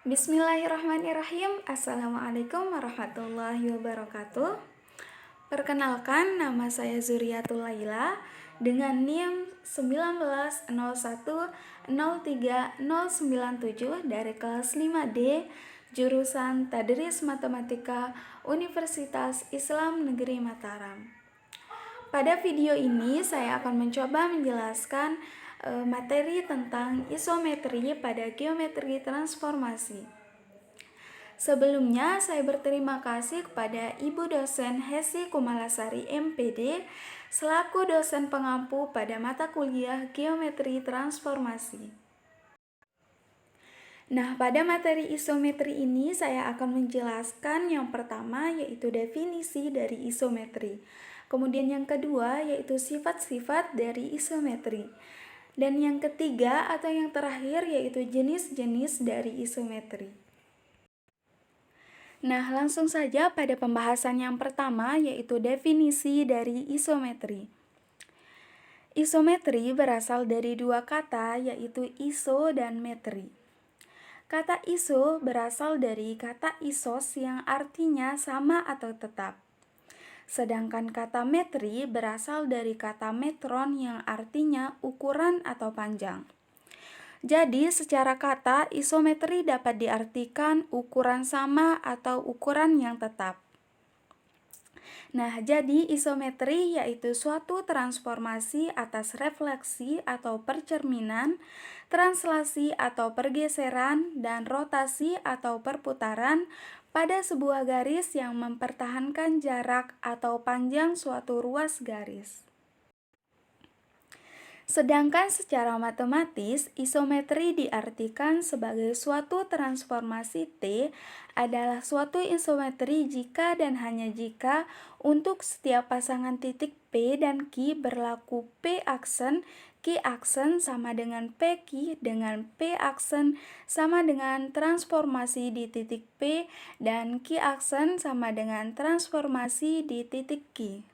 Bismillahirrahmanirrahim. Assalamualaikum warahmatullahi wabarakatuh. Perkenalkan, nama saya Zuriatul Laila dengan NIM 1901030097 dari kelas 5D jurusan Tadris Matematika Universitas Islam Negeri Mataram. Pada video ini saya akan mencoba menjelaskan materi tentang isometri pada geometri transformasi. Sebelumnya, saya berterima kasih kepada Ibu dosen Hesi Kumalasari MPD selaku dosen pengampu pada mata kuliah geometri transformasi. Nah, pada materi isometri ini saya akan menjelaskan yang pertama yaitu definisi dari isometri. Kemudian yang kedua yaitu sifat-sifat dari isometri. Dan yang ketiga atau yang terakhir yaitu jenis-jenis dari isometri. Nah, langsung saja pada pembahasan yang pertama yaitu definisi dari isometri. Isometri berasal dari dua kata yaitu iso dan metri. Kata iso berasal dari kata isos yang artinya sama atau tetap. Sedangkan kata metri berasal dari kata metron yang artinya ukuran atau panjang. Jadi, secara kata, isometri dapat diartikan ukuran sama atau ukuran yang tetap. Nah, jadi isometri yaitu suatu transformasi atas refleksi atau percerminan, translasi atau pergeseran, dan rotasi atau perputaran pada sebuah garis yang mempertahankan jarak atau panjang suatu ruas garis. Sedangkan secara matematis, isometri diartikan sebagai suatu transformasi T adalah suatu isometri jika dan hanya jika untuk setiap pasangan titik P dan Q berlaku P aksen, Q aksen sama dengan PQ dengan P aksen sama dengan transformasi di titik P dan Q aksen sama dengan transformasi di titik Q.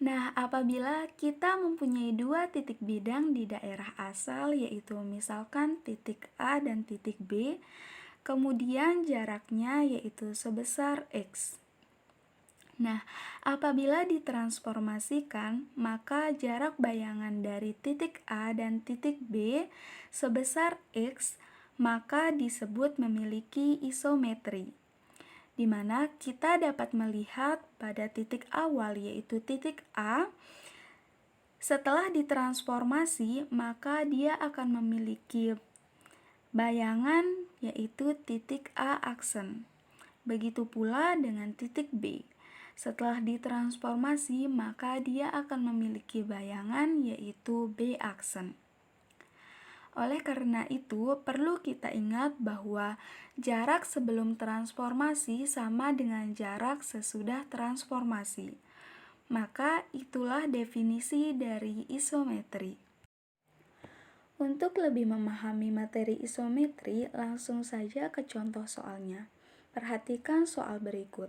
Nah, apabila kita mempunyai dua titik bidang di daerah asal, yaitu misalkan titik A dan titik B, kemudian jaraknya yaitu sebesar X. Nah, apabila ditransformasikan, maka jarak bayangan dari titik A dan titik B sebesar X, maka disebut memiliki isometri, di mana kita dapat melihat pada titik awal yaitu titik A, setelah ditransformasi maka dia akan memiliki bayangan yaitu titik A aksen. Begitu pula dengan titik B. Setelah ditransformasi maka dia akan memiliki bayangan yaitu B aksen. Oleh karena itu, perlu kita ingat bahwa jarak sebelum transformasi sama dengan jarak sesudah transformasi. Maka itulah definisi dari isometri. Untuk lebih memahami materi isometri, langsung saja ke contoh soalnya. Perhatikan soal berikut.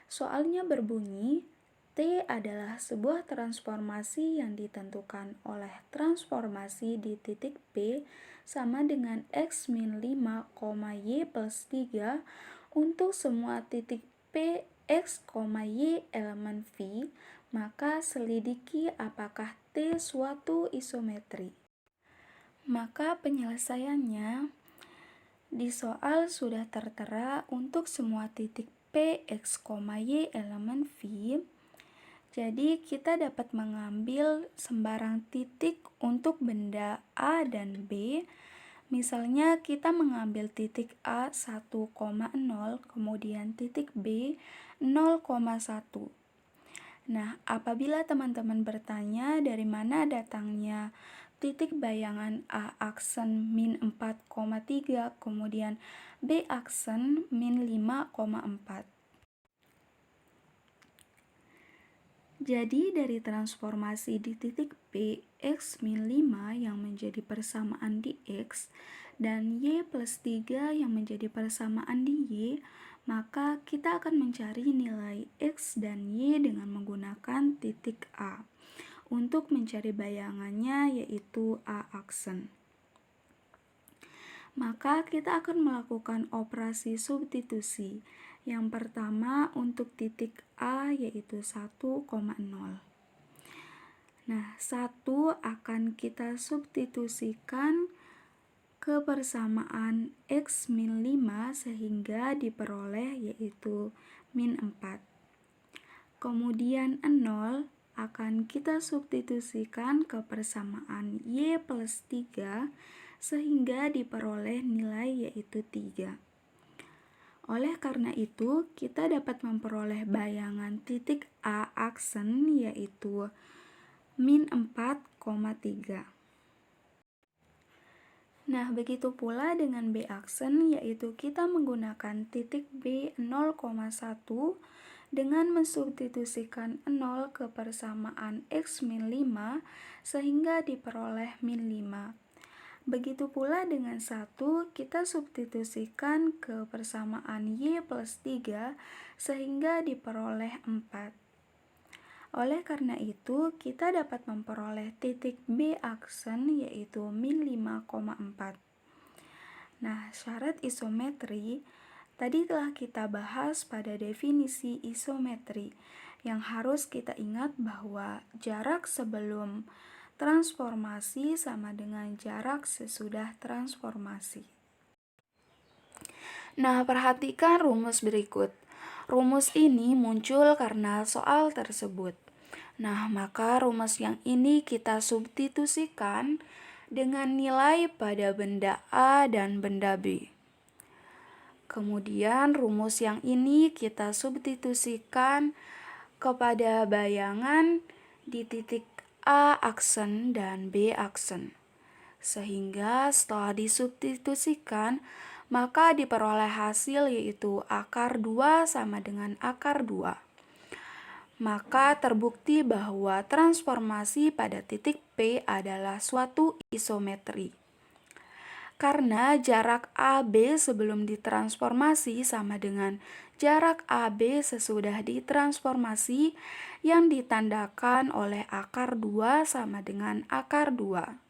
Soalnya berbunyi, T adalah sebuah transformasi yang ditentukan oleh transformasi di titik P sama dengan X min 5, Y plus 3 untuk semua titik P, X, Y elemen V, maka selidiki apakah T suatu isometri. Maka penyelesaiannya di soal sudah tertera untuk semua titik P, X, Y elemen V. Jadi kita dapat mengambil sembarang titik untuk benda A dan B. Misalnya kita mengambil titik A 1,0, kemudian titik B 0,1. Nah, apabila teman-teman bertanya dari mana datangnya titik bayangan A aksen min 4,3, kemudian B aksen min 5,4. Jadi dari transformasi di titik P, X min 5 yang menjadi persamaan di X, dan Y plus 3 yang menjadi persamaan di Y, maka kita akan mencari nilai X dan Y dengan menggunakan titik A. Untuk mencari bayangannya yaitu A aksen. Maka kita akan melakukan operasi substitusi. Yang pertama untuk titik A yaitu 1,0. Nah, 1 akan kita substitusikan ke persamaan X min 5 sehingga diperoleh yaitu min 4. Kemudian 0 akan kita substitusikan ke persamaan Y plus 3 sehingga diperoleh nilai yaitu 3. Oleh karena itu, kita dapat memperoleh bayangan titik A aksen yaitu min 4,3. Nah, begitu pula dengan B aksen yaitu kita menggunakan titik B 0,1 dengan mensubstitusikan 0 ke persamaan X min 5 sehingga diperoleh min 5. Begitu pula dengan 1, kita substitusikan ke persamaan Y plus 3 sehingga diperoleh 4. Oleh karena itu, kita dapat memperoleh titik B aksen yaitu min 5,4. Nah, syarat isometri tadi telah kita bahas pada definisi isometri, yang harus kita ingat bahwa jarak sebelum transformasi sama dengan jarak sesudah transformasi. Nah, perhatikan rumus berikut. Rumus ini muncul karena soal tersebut. Nah, maka rumus yang ini kita substitusikan dengan nilai pada benda A dan benda B. Kemudian rumus yang ini kita substitusikan kepada bayangan di titik A aksen dan B aksen. Sehingga setelah disubstitusikan, maka diperoleh hasil yaitu akar 2 sama dengan akar 2. Maka terbukti bahwa transformasi pada titik P adalah suatu isometri. Karena jarak AB sebelum ditransformasi sama dengan jarak AB sesudah ditransformasi yang ditandakan oleh akar 2 sama dengan akar 2.